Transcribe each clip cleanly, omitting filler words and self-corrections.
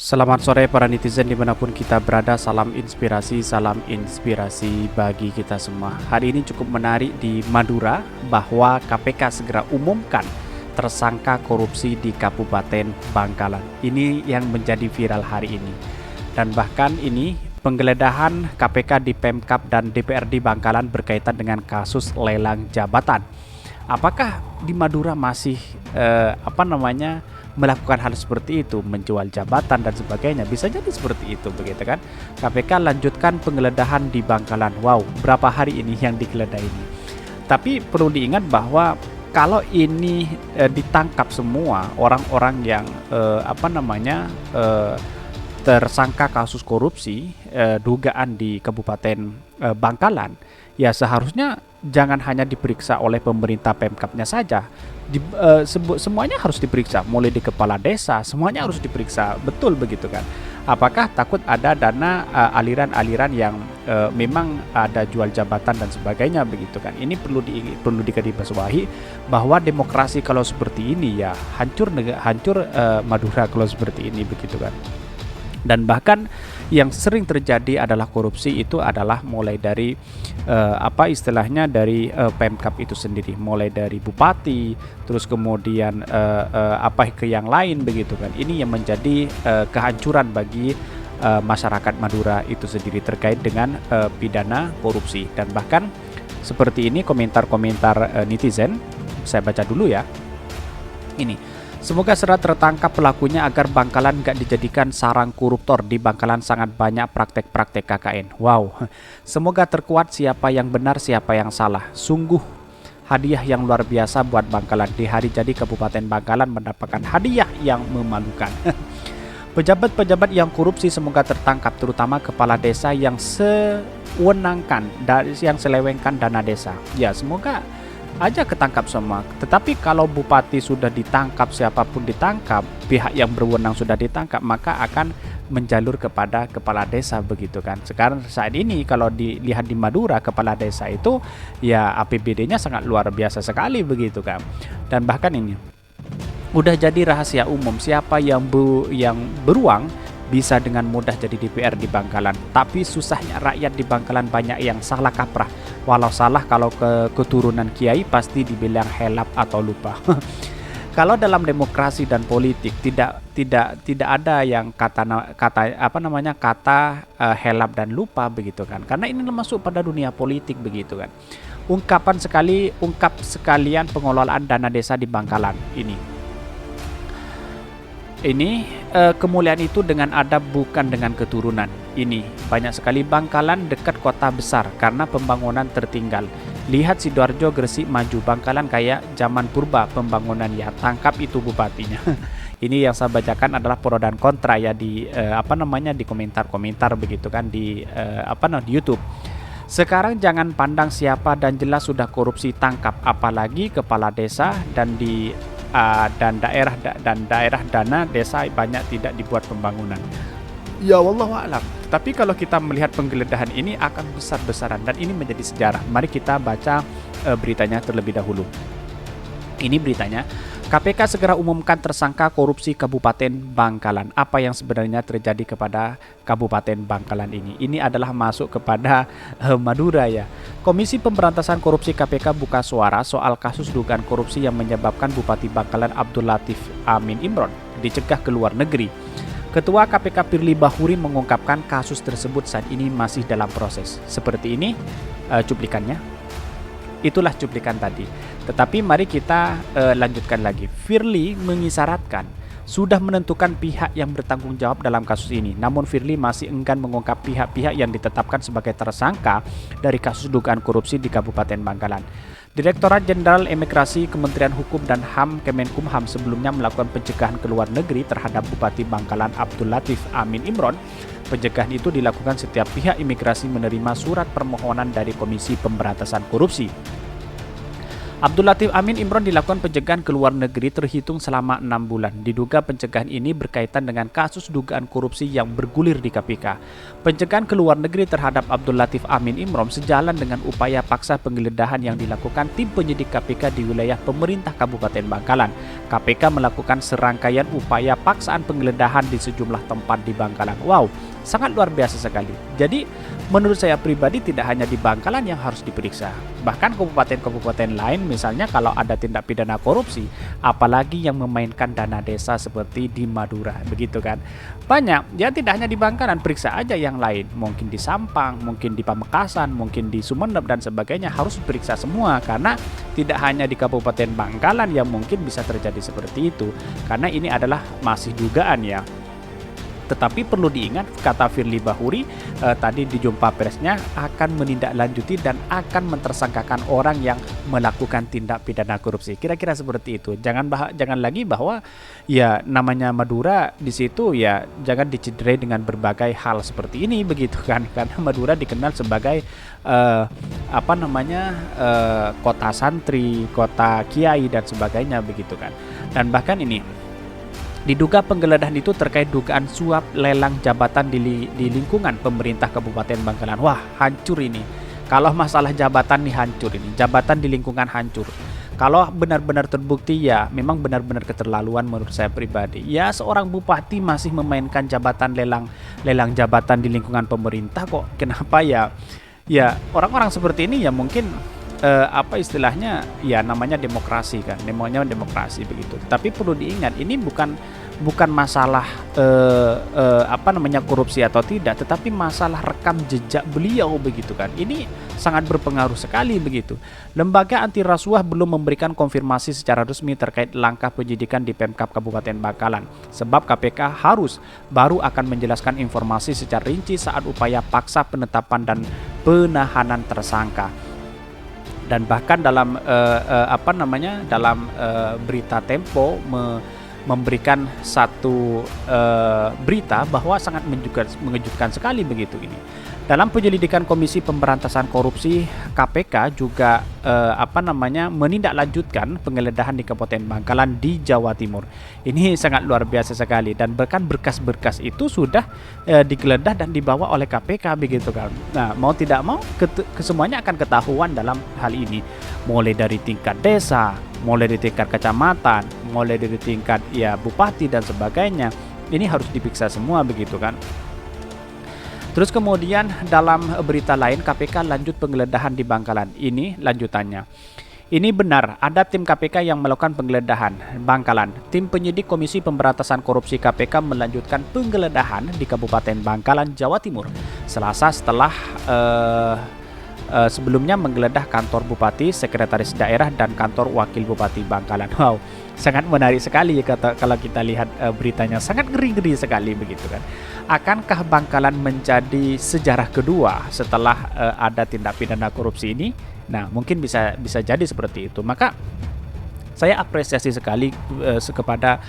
Selamat sore para netizen dimanapun kita berada, salam inspirasi bagi kita semua. Hari ini cukup menarik di Madura bahwa KPK segera umumkan tersangka korupsi di Kabupaten Bangkalan. Ini yang menjadi viral hari ini. Dan bahkan ini penggeledahan KPK di Pemkab dan DPRD Bangkalan berkaitan dengan kasus lelang jabatan. Apakah di Madura masih melakukan hal seperti itu, menjual jabatan dan sebagainya? Bisa jadi seperti itu, begitu kan? KPK lanjutkan penggeledahan di Bangkalan. Wow, berapa hari ini yang digeledah ini? Tapi perlu diingat bahwa kalau ini ditangkap semua orang-orang yang tersangka kasus korupsi dugaan di Kabupaten Bangkalan, ya seharusnya jangan hanya diperiksa oleh pemerintah Pemkabnya saja. Semuanya harus diperiksa, mulai di kepala desa, semuanya harus diperiksa, betul begitu kan? Apakah takut ada dana aliran-aliran yang memang ada jual jabatan dan sebagainya, begitu kan? Ini perlu digarisbawahi bahwa demokrasi kalau seperti ini ya hancur Madura kalau seperti ini, begitu kan? Dan bahkan yang sering terjadi adalah korupsi itu adalah mulai dari dari Pemkab itu sendiri, mulai dari bupati, terus kemudian ke yang lain, begitu kan. Ini yang menjadi kehancuran bagi masyarakat Madura itu sendiri terkait dengan pidana korupsi. Dan bahkan seperti ini komentar-komentar netizen, saya baca dulu ya. Ini, semoga segera tertangkap pelakunya agar Bangkalan gak dijadikan sarang koruptor. Di Bangkalan sangat banyak praktek-praktek KKN. Wow, semoga terkuat siapa yang benar, siapa yang salah. Sungguh hadiah yang luar biasa buat Bangkalan. Di hari jadi Kabupaten Bangkalan mendapatkan hadiah yang memalukan. Pejabat-pejabat yang korupsi semoga tertangkap, terutama kepala desa yang yang selewengkan dana desa. Ya, semoga aja ketangkap semua. Tetapi kalau bupati sudah ditangkap, siapapun ditangkap, pihak yang berwenang sudah ditangkap, maka akan menjalur kepada kepala desa, begitu kan. Sekarang saat ini kalau dilihat di Madura, kepala desa itu ya APBD-nya sangat luar biasa sekali, begitu kan. Dan bahkan ini udah jadi rahasia umum siapa yang beruang bisa dengan mudah jadi DPR di Bangkalan. Tapi susahnya rakyat di Bangkalan banyak yang salah kaprah. Walau salah, kalau keturunan kiai pasti dibilang helap atau lupa. Kalau dalam demokrasi dan politik tidak ada yang kata helap dan lupa, begitu kan. Karena ini masuk pada dunia politik, begitu kan. Ungkap sekalian pengelolaan dana desa di Bangkalan ini kemuliaan itu dengan adab, bukan dengan keturunan. Ini banyak sekali Bangkalan dekat kota besar karena pembangunan tertinggal. Lihat Sidoarjo, Gresik maju, Bangkalan kayak zaman purba pembangunan, ya tangkap itu bupatinya. Ini yang saya bacakan adalah pro dan kontra ya di di komentar-komentar, begitu kan, di YouTube. Sekarang jangan pandang siapa dan jelas sudah korupsi, tangkap, apalagi kepala desa dan daerah dana desa banyak tidak dibuat pembangunan. Ya wallahu a'lam. Tapi kalau kita melihat penggeledahan ini akan besar-besaran dan ini menjadi sejarah. Mari kita baca beritanya terlebih dahulu. Ini beritanya, KPK segera umumkan tersangka korupsi Kabupaten Bangkalan. Apa yang sebenarnya terjadi kepada Kabupaten Bangkalan ini? Ini adalah masuk kepada Madura ya. Komisi Pemberantasan Korupsi KPK buka suara soal kasus dugaan korupsi yang menyebabkan Bupati Bangkalan Abdul Latif Amin Imron dicegah ke luar negeri. Ketua KPK Firly Bahuri mengungkapkan kasus tersebut saat ini masih dalam proses. Seperti ini cuplikannya. Itulah cuplikan tadi. Tetapi mari kita lanjutkan lagi. Firly mengisyaratkan sudah menentukan pihak yang bertanggung jawab dalam kasus ini. Namun Firly masih enggan mengungkap pihak-pihak yang ditetapkan sebagai tersangka dari kasus dugaan korupsi di Kabupaten Bangkalan. Direktorat Jenderal Imigrasi Kementerian Hukum dan HAM Kemenkumham sebelumnya melakukan pencegahan ke luar negeri terhadap Bupati Bangkalan Abdul Latif Amin Imron. Pencegahan itu dilakukan setiap pihak imigrasi menerima surat permohonan dari Komisi Pemberantasan Korupsi. Abdul Latif Amin Imron dilakukan pencegahan ke luar negeri terhitung selama 6 bulan. Diduga pencegahan ini berkaitan dengan kasus dugaan korupsi yang bergulir di KPK. Pencegahan ke luar negeri terhadap Abdul Latif Amin Imron sejalan dengan upaya paksa penggeledahan yang dilakukan tim penyidik KPK di wilayah pemerintah Kabupaten Bangkalan. KPK melakukan serangkaian upaya paksaan penggeledahan di sejumlah tempat di Bangkalan. Wow, sangat luar biasa sekali. Jadi menurut saya pribadi tidak hanya di Bangkalan yang harus diperiksa. Bahkan kabupaten-kabupaten lain misalnya kalau ada tindak pidana korupsi, apalagi yang memainkan dana desa seperti di Madura, begitu kan. Banyak, ya tidak hanya di Bangkalan, periksa aja yang lain. Mungkin di Sampang, mungkin di Pamekasan, mungkin di Sumeneb dan sebagainya harus diperiksa semua. Karena tidak hanya di Kabupaten Bangkalan yang mungkin bisa terjadi seperti itu. Karena ini adalah masih dugaan ya. Tetapi perlu diingat, kata Firly Bahuri tadi di jumpa persnya akan menindaklanjuti dan akan mentersangkakan orang yang melakukan tindak pidana korupsi. Kira-kira seperti itu. Jangan lagi bahwa ya namanya Madura di situ ya jangan dicederai dengan berbagai hal seperti ini begitu kan. Karena Madura dikenal sebagai kota santri, kota kiai dan sebagainya begitu kan. Dan bahkan ini diduga penggeledahan itu terkait dugaan suap lelang jabatan di lingkungan pemerintah Kabupaten Bangkalan. Wah, hancur ini. Kalau masalah jabatan nih hancur ini. Jabatan di lingkungan hancur. Kalau benar-benar terbukti ya memang benar-benar keterlaluan menurut saya pribadi. Ya seorang bupati masih memainkan jabatan lelang jabatan di lingkungan pemerintah kok. Kenapa ya? Ya orang-orang seperti ini ya mungkin istilahnya ya namanya demokrasi kan, namanya demokrasi begitu. Tapi perlu diingat ini bukan masalah korupsi atau tidak, tetapi masalah rekam jejak beliau begitu kan. Ini sangat berpengaruh sekali begitu. Lembaga anti rasuah belum memberikan konfirmasi secara resmi terkait langkah penyidikan di Pemkab Kabupaten Bangkalan. Sebab KPK baru akan menjelaskan informasi secara rinci saat upaya paksa penetapan dan penahanan tersangka. Dan bahkan dalam berita Tempo memberikan satu berita bahwa sangat mengejutkan sekali begitu ini. Dalam penyelidikan Komisi Pemberantasan Korupsi, KPK juga menindaklanjutkan penggeledahan di Kabupaten Bangkalan di Jawa Timur. Ini sangat luar biasa sekali dan bahkan berkas-berkas itu sudah digeledah dan dibawa oleh KPK begitu kan. Nah, mau tidak mau kesemuanya akan ketahuan dalam hal ini. Mulai dari tingkat desa, mulai dari tingkat kecamatan, mulai dari tingkat ya bupati dan sebagainya. Ini harus diperiksa semua begitu kan. Terus kemudian dalam berita lain KPK lanjut penggeledahan di Bangkalan. Ini lanjutannya. Ini benar, ada tim KPK yang melakukan penggeledahan Bangkalan. Tim penyidik Komisi Pemberantasan Korupsi KPK melanjutkan penggeledahan di Kabupaten Bangkalan, Jawa Timur. Selasa setelah sebelumnya menggeledah kantor Bupati, Sekretaris Daerah, dan kantor Wakil Bupati Bangkalan. Wow, sangat menarik sekali ya kalau kita lihat beritanya. Sangat ngeri-ngeri sekali begitu kan. Akankah Bangkalan menjadi sejarah kedua setelah ada tindak pidana korupsi ini? Nah, mungkin bisa jadi seperti itu. Maka saya apresiasi sekali kepada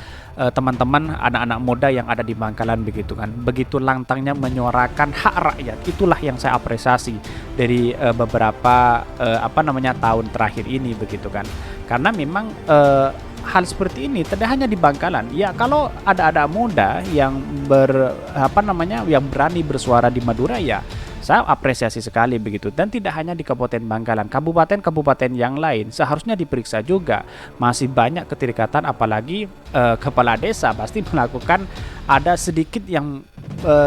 teman-teman anak-anak muda yang ada di Bangkalan begitu kan. Begitu lantangnya menyuarakan hak rakyat. Itulah yang saya apresiasi dari beberapa tahun terakhir ini begitu kan. Karena memang hal seperti ini tidak hanya di Bangkalan. Ya kalau ada anak muda yang yang berani bersuara di Madura ya saya apresiasi sekali begitu. Dan tidak hanya di Kabupaten Bangkalan, kabupaten-kabupaten yang lain seharusnya diperiksa juga. Masih banyak keterikatan apalagi kepala desa pasti melakukan, ada sedikit yang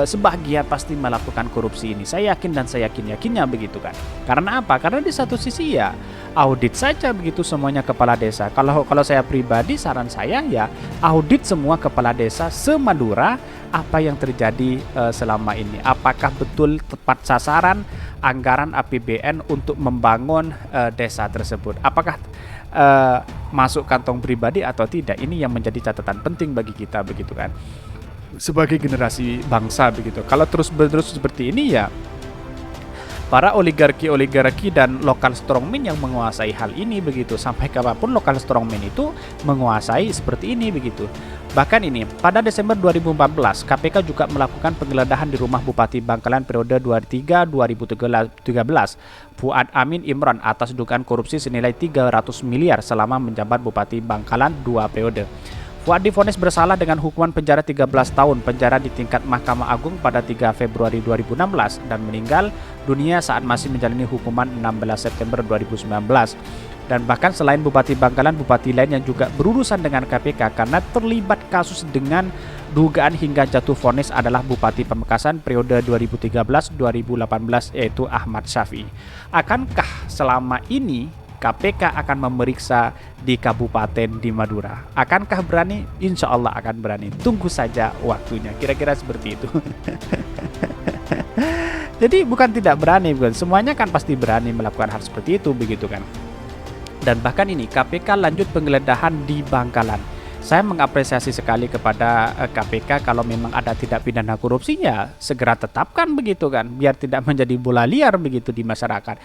sebagian pasti melakukan korupsi ini. Saya yakin dan saya yakinnya begitu kan. Karena apa? Karena di satu sisi ya audit saja begitu semuanya kepala desa. Kalau saya pribadi saran saya ya audit semua kepala desa se-Madura apa yang terjadi selama ini. Apakah betul tepat sasaran anggaran APBN untuk membangun desa tersebut? Apakah masuk kantong pribadi atau tidak? Ini yang menjadi catatan penting bagi kita begitu kan. Sebagai generasi bangsa begitu. Kalau terus-menerus seperti ini ya para oligarki dan lokal strongman yang menguasai hal ini begitu. Sampai kapanpun lokal strongman itu menguasai seperti ini begitu. Bahkan ini pada Desember 2014 KPK juga melakukan penggeledahan di rumah Bupati Bangkalan periode 2003-2013 Fuad Amin Imran atas dugaan korupsi senilai 300 miliar selama menjabat Bupati Bangkalan 2 periode. Fuad divonis bersalah dengan hukuman penjara 13 tahun penjara di tingkat Mahkamah Agung pada 3 Februari 2016 dan meninggal dunia saat masih menjalani hukuman 16 September 2019. Dan bahkan selain Bupati Bangkalan, bupati lain yang juga berurusan dengan KPK karena terlibat kasus dengan dugaan hingga jatuh vonis adalah Bupati Pamekasan periode 2013-2018 yaitu Ahmad Syafi'i. Akankah selama ini KPK akan memeriksa di kabupaten di Madura? Akankah berani? Insya Allah akan berani. Tunggu saja waktunya. Kira-kira seperti itu. Jadi bukan tidak berani, bukan. Semuanya kan pasti berani melakukan hal seperti itu, begitu kan. Dan bahkan ini KPK lanjut penggeledahan di Bangkalan. Saya mengapresiasi sekali kepada KPK kalau memang ada tindak pidana korupsinya, segera tetapkan begitu kan, biar tidak menjadi bola liar begitu di masyarakat.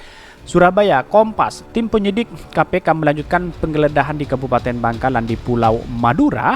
Surabaya, Kompas, tim penyidik KPK melanjutkan penggeledahan di Kabupaten Bangkalan di Pulau Madura.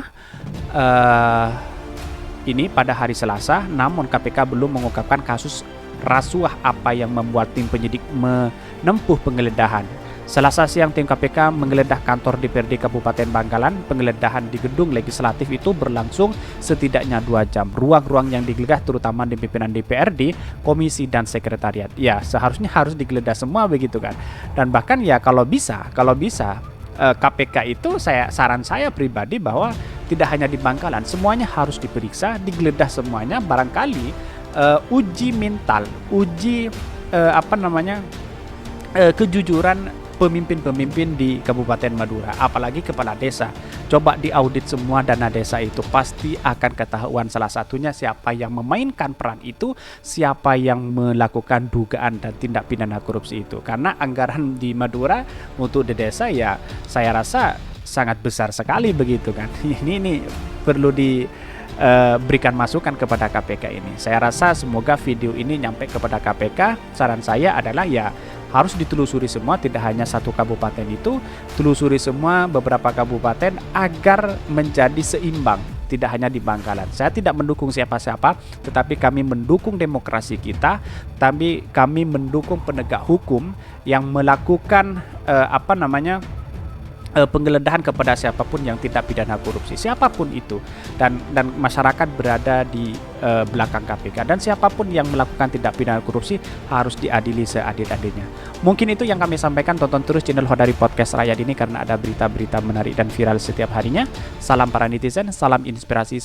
Ini pada hari Selasa, namun KPK belum mengungkapkan kasus rasuah apa yang membuat tim penyidik menempuh penggeledahan. Selasa siang tim KPK menggeledah kantor DPRD Kabupaten Bangkalan. Penggeledahan di gedung legislatif itu berlangsung setidaknya 2 jam. Ruang-ruang yang digeledah terutama di pimpinan DPRD, komisi dan sekretariat. Ya, seharusnya harus digeledah semua begitu kan. Dan bahkan ya kalau bisa KPK itu saran saya pribadi bahwa tidak hanya di Bangkalan, semuanya harus diperiksa, digeledah semuanya, barangkali uji mental, uji kejujuran pemimpin-pemimpin di Kabupaten Madura, apalagi kepala desa. Coba diaudit semua dana desa itu, pasti akan ketahuan salah satunya siapa yang memainkan peran itu, siapa yang melakukan dugaan dan tindak pidana korupsi itu. Karena anggaran di Madura untuk di desa ya saya rasa sangat besar sekali begitu kan. Ini perlu berikan masukan kepada KPK ini. Saya rasa semoga video ini nyampe kepada KPK. Saran saya adalah ya harus ditelusuri semua, tidak hanya satu kabupaten itu, telusuri semua beberapa kabupaten agar menjadi seimbang, tidak hanya di Bangkalan. Saya tidak mendukung siapa-siapa, tetapi kami mendukung demokrasi kita, tapi kami mendukung penegak hukum yang melakukan penggeledahan kepada siapapun yang tidak pidana korupsi, siapapun itu, dan masyarakat berada di belakang KPK, dan siapapun yang melakukan tindak pidana korupsi harus diadili seadil-adilnya. Mungkin itu yang kami sampaikan. Tonton terus channel Hodari Podcast Rakyat ini karena ada berita-berita menarik dan viral setiap harinya. Salam para netizen, salam inspirasi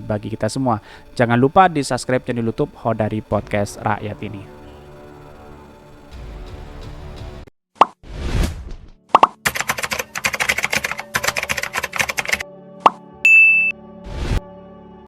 bagi kita semua. Jangan lupa di subscribe channel YouTube Hodari Podcast Rakyat ini.